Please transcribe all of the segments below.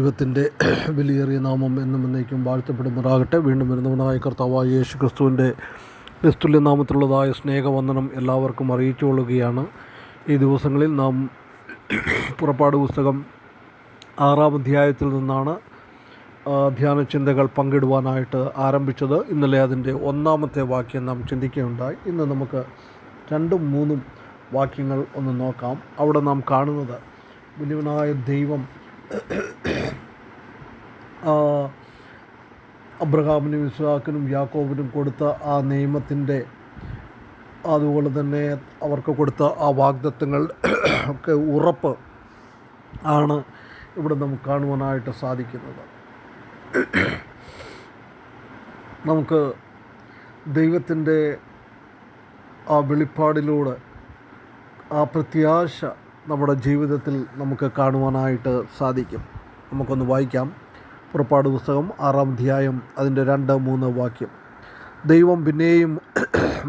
ദൈവത്തിൻ്റെ വിലയേറിയ നാമം എന്നും എന്നേക്കും വാഴ്ത്തപ്പെടുമാറാകട്ടെ. വീണ്ടും വരുന്നവനായ കർത്താവായ യേശു ക്രിസ്തുവിൻ്റെ നിസ്തുല്യ നാമത്തിലുള്ളതായ സ്നേഹവന്ദനം എല്ലാവർക്കും അറിയിച്ചുകൊള്ളുകയാണ്. ഈ ദിവസങ്ങളിൽ നാം പുറപ്പാട് പുസ്തകം 6-ാം അധ്യായത്തിൽ നിന്നാണ് ധ്യാന ചിന്തകൾ പങ്കിടുവാനായിട്ട് ആരംഭിച്ചത്. ഇന്നലെ അതിൻ്റെ 1-ാമത്തെ വാക്യം നാം ചിന്തിക്കുകയുണ്ടായി. ഇന്ന് നമുക്ക് 2ഉം 3ഉം വാക്യങ്ങൾ ഒന്ന് നോക്കാം. അവിടെ നാം കാണുന്നത് വലിയവനായ ദൈവം അബ്രഹാമിനും ഇസ്ഹാക്കിനും യാക്കോബിനും കൊടുത്ത ആ നിയമത്തിൻ്റെ, അതുപോലെ തന്നെ അവർക്ക് കൊടുത്ത ആ വാഗ്ദത്തങ്ങൾ ഒക്കെ ഉറപ്പ് ആണ് ഇവിടെ നമുക്ക് കാണുവാനായിട്ട് സാധിക്കുന്നത്. നമുക്ക് ദൈവത്തിൻ്റെ ആ വെളിപ്പാടിലൂടെ ആ പ്രത്യാശ നമ്മുടെ ജീവിതത്തിൽ നമുക്ക് കാണുവാനായിട്ട് സാധിക്കും. നമുക്കൊന്ന് വായിക്കാം. പുറപ്പാട് പുസ്തകം 6-ാം അധ്യായം അതിൻ്റെ 2-3 വാക്യം. ദൈവം പിന്നെയും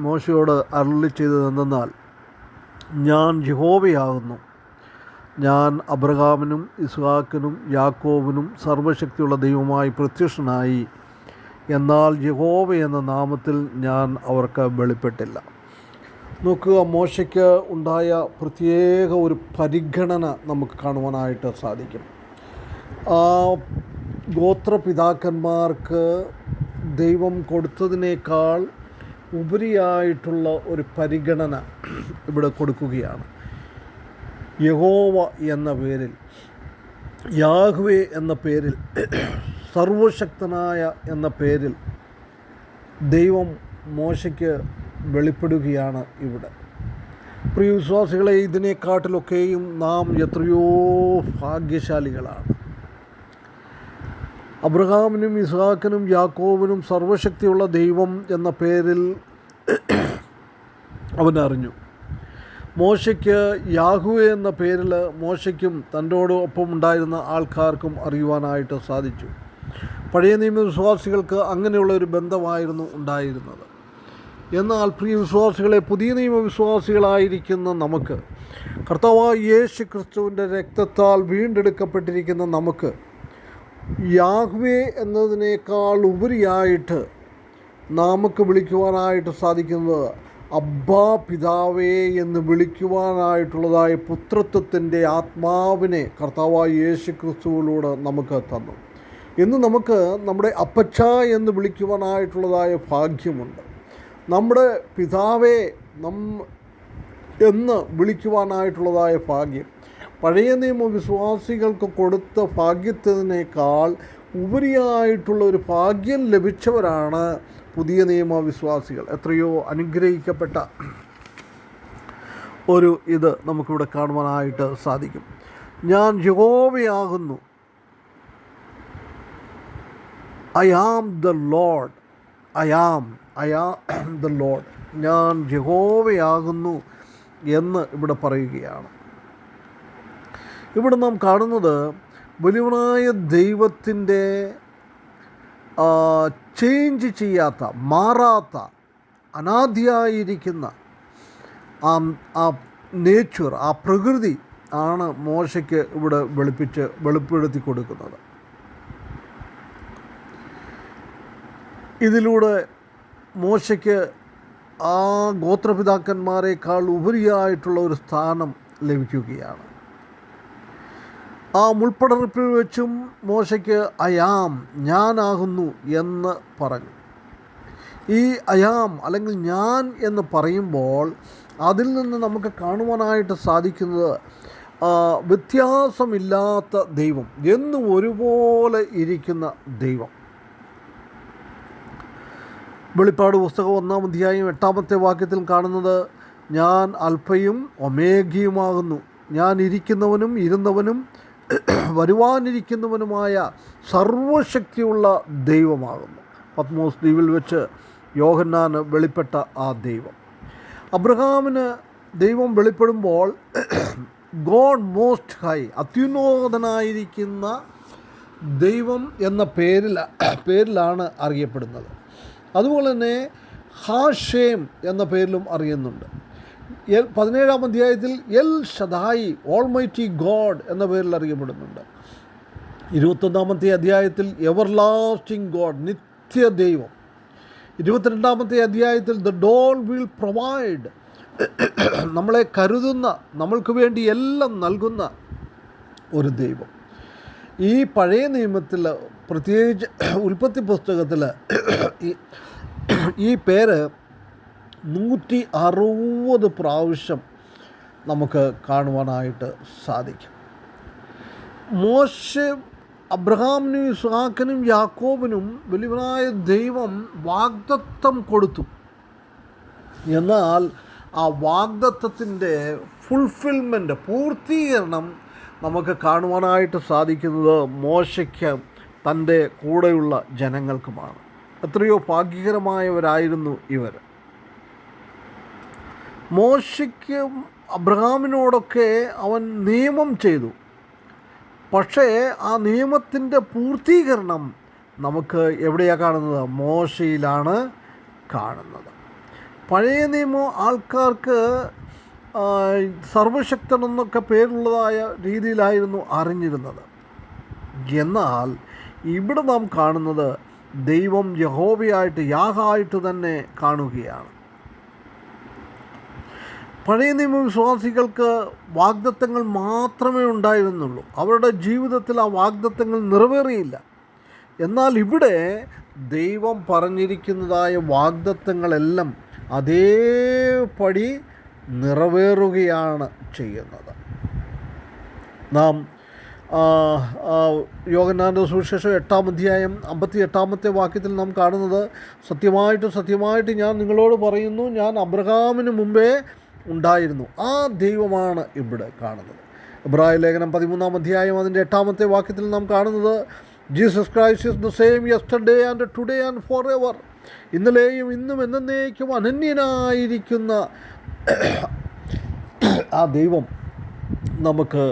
മോശയോട് അരുളി ചെയ്തതെന്തെന്നാൽ, ഞാൻ യഹോവയാകുന്നു. ഞാൻ അബ്രഹാമിനും ഇസ്ഹാക്കിനും യാക്കോബിനും സർവ്വശക്തിയുള്ള ദൈവമായി പ്രത്യക്ഷനായി, എന്നാൽ യഹോവ എന്ന നാമത്തിൽ ഞാൻ അവർക്ക് വെളിപ്പെട്ടില്ല. നോക്കുക, മോശയ്ക്ക് ഉണ്ടായ പ്രത്യേക ഒരു പരിഗണന നമുക്ക് കാണുവാനായിട്ട് സാധിക്കും. ആ ഗോത്രപിതാക്കന്മാർക്ക് ദൈവം കൊടുത്തതിനേക്കാൾ ഉപരിയായിട്ടുള്ള ഒരു പരിഗണന ഇവിടെ കൊടുക്കുകയാണ്. യഹോവ എന്ന പേരിൽ, യാഹ്വേ എന്ന പേരിൽ, സർവശക്തനായ എന്ന പേരിൽ ദൈവം മോശയ്ക്ക് വെളിപ്പെടുകയാണ് ഇവിടെ. പ്രിയ വിശ്വാസികളെ, ഇതിനെക്കാട്ടിലൊക്കെയും നാം എത്രയോ ഭാഗ്യശാലികളാണ്. അബ്രഹാമിനും ഇസ്ഹാക്കിനും യാക്കോബിനും സർവശക്തിയുള്ള ദൈവം എന്ന പേരിൽ അവനറിഞ്ഞു. മോശയ്ക്ക് യാഹ്വേ എന്ന പേരിൽ മോശയ്ക്കും തൻ്റോടൊപ്പം ഉണ്ടായിരുന്ന ആൾക്കാർക്കും അറിയുവാനായിട്ട് സാധിച്ചു. പഴയ നിയമ വിശ്വാസികൾക്ക് അങ്ങനെയുള്ള ഒരു ബന്ധമായിരുന്നു ഉണ്ടായിരുന്നത്. എന്നാൽ പ്രിയ വിശ്വാസികളെ, പുതിയ നിയമവിശ്വാസികളായിരിക്കുന്ന നമുക്ക്, കർത്താവായ യേശു ക്രിസ്തുവിൻ്റെ രക്തത്താൽ വീണ്ടെടുക്കപ്പെട്ടിരിക്കുന്ന നമുക്ക്, യാഹ്വേ എന്നതിനേക്കാൾ ഉപരിയായിട്ട് നമുക്ക് വിളിക്കുവാനായിട്ട് സാധിക്കുന്നത് അബ്ബാ പിതാവേ എന്ന് വിളിക്കുവാനായിട്ടുള്ളതായ പുത്രത്വത്തിൻ്റെ ആത്മാവിനെ കർത്താവായ യേശു ക്രിസ്തുവിലൂടെ നമുക്ക് തന്നു. ഇന്ന് നമുക്ക് നമ്മുടെ അപ്പച്ച എന്ന് വിളിക്കുവാനായിട്ടുള്ളതായ ഭാഗ്യമുണ്ട്. നമ്മുടെ പിതാവേ എന്ന് വിളിക്കുവാനായിട്ടുള്ളതായ ഭാഗ്യം പഴയ നിയമ വിശ്വാസികൾക്ക് കൊടുത്ത ഭാഗ്യത്തിനേക്കാൾ ഉപരിയായിട്ടുള്ള ഒരു ഭാഗ്യം ലഭിച്ചവരാണ് പുതിയ നിയമ വിശ്വാസികൾ. എത്രയോ അനുഗ്രഹിക്കപ്പെട്ട ഒരു ഇത് നമുക്കിവിടെ കാണുവാനായിട്ട് സാധിക്കും. ഞാൻ യഹോവയാകുന്നു, I am the Lord, I am the Lord. ഞാൻ യഹോവയാകുന്നു എന്ന് ഇവിടെ പറയുകയാണ്. ഇവിടെ നാം കാണുന്നത് വലിയവനായ ദൈവത്തിൻ്റെ ചേഞ്ച് ചെയ്യാത്ത, മാറാത്ത, അനാദിയായിരിക്കുന്ന ആ നേച്ചർ, ആ പ്രകൃതി ആണ് മോശയ്ക്ക് ഇവിടെ വെളിപ്പെടുത്തി കൊടുക്കുന്നത്. ഇതിലൂടെ മോശയ്ക്ക് ആ ഗോത്രപിതാക്കന്മാരെക്കാൾ ഉപരിയായിട്ടുള്ള ഒരു സ്ഥാനം ലഭിക്കുകയാണ്. ആ മുൾപ്പടർപ്പിൽ വെച്ചും മോശയ്ക്ക് അയാം, ഞാനാകുന്നു എന്ന് പറഞ്ഞു. ഈ അയാം അല്ലെങ്കിൽ ഞാൻ എന്ന് പറയുമ്പോൾ അതിൽ നിന്ന് നമുക്ക് കാണുവാനായിട്ട് സാധിക്കുന്നത് വ്യത്യാസമില്ലാത്ത ദൈവം, എന്നും ഒരുപോലെ ഇരിക്കുന്ന ദൈവം. വെളിപ്പാട് പുസ്തകം 1-ാം അധ്യായം 8-ാമത്തെ വാക്യത്തിൽ കാണുന്നത്, ഞാൻ അൽഫയും ഒമേഗയുമാകുന്നു, ഞാൻ ഇരിക്കുന്നവനും ഇരുന്നവനും വരുവാനിരിക്കുന്നവനുമായ സർവശക്തിയുള്ള ദൈവമാകുന്നു. പത്മോസ് ദ്വീപിൽ വെച്ച് യോഹന്നാന് വെളിപ്പെട്ട ആ ദൈവം. അബ്രഹാമിന് ദൈവം വെളിപ്പെടുമ്പോൾ ഗോഡ് മോസ്റ്റ് ഹൈ, അത്യുന്നതനായിരിക്കുന്ന ദൈവം എന്ന പേരിലാണ് അറിയപ്പെടുന്നത്. അതുപോലെ തന്നെ ഹാഷേം എന്ന പേരിലും അറിയുന്നുണ്ട്. 17-ാം അധ്യായത്തിൽ എൽ ഷദായി, ഓൾമൈറ്റി ഗോഡ് എന്ന പേരിൽ അറിയപ്പെടുന്നുണ്ട്. 21-ാമത്തെ അധ്യായത്തിൽ എവർലാസ്റ്റിംഗ് ഗോഡ്, നിത്യദൈവം. 22-ാമത്തെ അധ്യായത്തിൽ ദ ഡോൾ വിൽ പ്രൊവൈഡ്, നമ്മളെ കരുതുന്ന, നമ്മൾക്ക് വേണ്ടി എല്ലാം നൽകുന്ന ഒരു ദൈവം. ഈ പഴയ നിയമത്തിൽ, പ്രത്യേകിച്ച് ഉൽപ്പത്തി പുസ്തകത്തിൽ ഈ പേര് 160 പ്രാവശ്യം നമുക്ക് കാണുവാനായിട്ട് സാധിക്കും. മോശെ അബ്രഹാമിനും ഇസ്ഹാക്കിനും യാക്കോബിനും വലിയവനായ ദൈവം വാഗ്ദത്തം കൊടുത്തു. എന്നാൽ ആ വാഗ്ദത്തത്തിൻ്റെ ഫുൾഫിൽമെൻറ്റ്, പൂർത്തീകരണം നമുക്ക് കാണുവാനായിട്ട് സാധിക്കുന്നത് മോശയ്ക്ക് തൻ്റെ കൂടെയുള്ള ജനങ്ങൾക്കുമാണ്. എത്രയോ ഭാഗ്യകരമായവരായിരുന്നു ഇവർ. മോശയ്ക്ക് അബ്രഹാമിനോടൊക്കെ അവൻ നിയമം ചെയ്തു. പക്ഷേ ആ നിയമത്തിൻ്റെ പൂർത്തീകരണം നമുക്ക് എവിടെയാണ് കാണുന്നത്? മോശയിലാണ് കാണുന്നത്. പഴയ നിയമം ആൾക്കാർക്ക് സർവശക്തൻ എന്നൊക്കെ പേരുള്ളതായ രീതിയിലായിരുന്നു അറിഞ്ഞിരുന്നത്. എന്നാൽ ഇവിടെ നാം കാണുന്നത് ദൈവം യഹോവയായിട്ട്, യാഹായിട്ട് തന്നെ കാണുകയാണ്. പഴയ നിയമ വിശ്വാസികൾക്ക് വാഗ്ദത്തങ്ങൾ മാത്രമേ ഉണ്ടായിരുന്നുള്ളൂ. അവരുടെ ജീവിതത്തിൽ ആ വാഗ്ദത്തങ്ങൾ നിറവേറിയില്ല. എന്നാൽ ഇവിടെ ദൈവം പറഞ്ഞിരിക്കുന്നതായ വാഗ്ദത്തങ്ങളെല്ലാം അതേപടി നിറവേറുകയാണ് ചെയ്യുന്നത്. നാം യോഹന്നാന്റെ സുവിശേഷം 8-ാം അധ്യായം 58-ാമത്തെ വാക്യത്തിൽ നാം കാണുന്നത്, സത്യമായിട്ട് ഞാൻ നിങ്ങളോട് പറയുന്നു, ഞാൻ അബ്രഹാമിന് മുമ്പേ ഉണ്ടായിരുന്നു. ആ ദൈവമാണ് ഇവിടെ കാണുന്നത്. എബ്രായ ലേഖനം 13-ാം അധ്യായം അതിൻ്റെ 8-ാമത്തെ വാക്യത്തിൽ നാം കാണുന്നത്, Jesus Christ is the same yesterday and today and for ever. ഇന്നലെയും ഇന്നും എന്നേക്കും അനന്യനായിരിക്കുന്ന ആ ദൈവം നമുക്ക്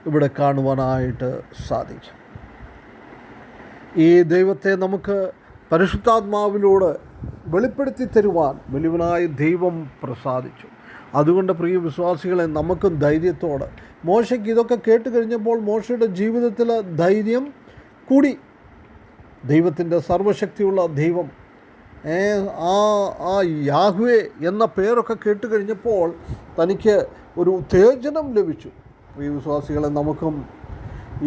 ഇവിടെ കാണുവാനായിട്ട് സാധിക്കും. ഈ ദൈവത്തെ നമുക്ക് പരിശുദ്ധാത്മാവിലൂടെ വെളിപ്പെടുത്തി തരുവാൻ വലിയവനായ ദൈവം പ്രസാദിച്ചു. അതുകൊണ്ട് പ്രിയ വിശ്വാസികളെ, നമുക്കും ധൈര്യത്തോടെ, മോശയ്ക്ക് ഇതൊക്കെ കേട്ട് കഴിഞ്ഞപ്പോൾ മോശയുടെ ജീവിതത്തിൽ ധൈര്യം കൂടി. ദൈവത്തിൻ്റെ സർവശക്തിയുള്ള ദൈവം, ആ യാഹ്വേ എന്ന പേരൊക്കെ കേട്ട് കഴിഞ്ഞപ്പോൾ തനിക്ക് ഒരു ഉത്തേജനം ലഭിച്ചു. പ്രിയ വിശ്വാസികളെ, നമുക്കും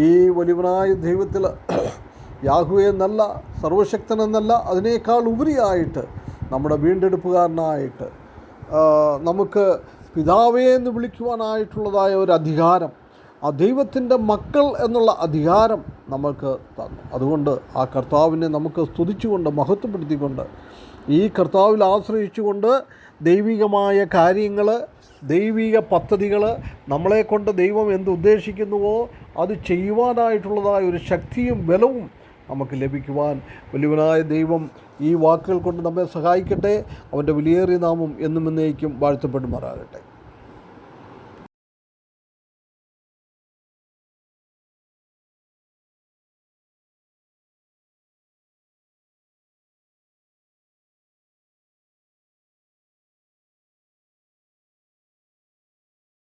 ഈ വലിയവനായ ദൈവത്തിൽ യാഹ്വേ എന്നല്ല, സർവശക്തൻ എന്നല്ല, അതിനേക്കാൾ ഉപരിയായിട്ട് നമ്മുടെ വീണ്ടെടുപ്പുകാരനായിട്ട് നമുക്ക് പിതാവേ എന്ന് വിളിക്കുവാനായിട്ടുള്ളതായ ഒരു അധികാരം, ആ ദൈവത്തിൻ്റെ മക്കൾ എന്നുള്ള അധികാരം നമുക്ക് തന്നു. അതുകൊണ്ട് ആ കർത്താവിനെ നമുക്ക് സ്തുതിച്ചുകൊണ്ട്, മഹത്വപ്പെടുത്തിക്കൊണ്ട്, ഈ കർത്താവിൽ ആശ്രയിച്ചുകൊണ്ട് ദൈവികമായ കാര്യങ്ങൾ, ദൈവിക പദ്ധതികൾ, നമ്മളെക്കൊണ്ട് ദൈവം എന്തുദ്ദേശിക്കുന്നുവോ അത് ചെയ്യുവാനായിട്ടുള്ളതായ ഒരു ശക്തിയും ബലവും നമുക്ക് ലഭിക്കുവാൻ വലിയവനായ ദൈവം ഈ വാക്കുകൾ കൊണ്ട് നമ്മെ സഹായിക്കട്ടെ. അവൻ്റെ വിലയേറിയ നാമം എന്നും എന്നേക്കും വാഴ്ത്തപ്പെടുമാറാകട്ടെ.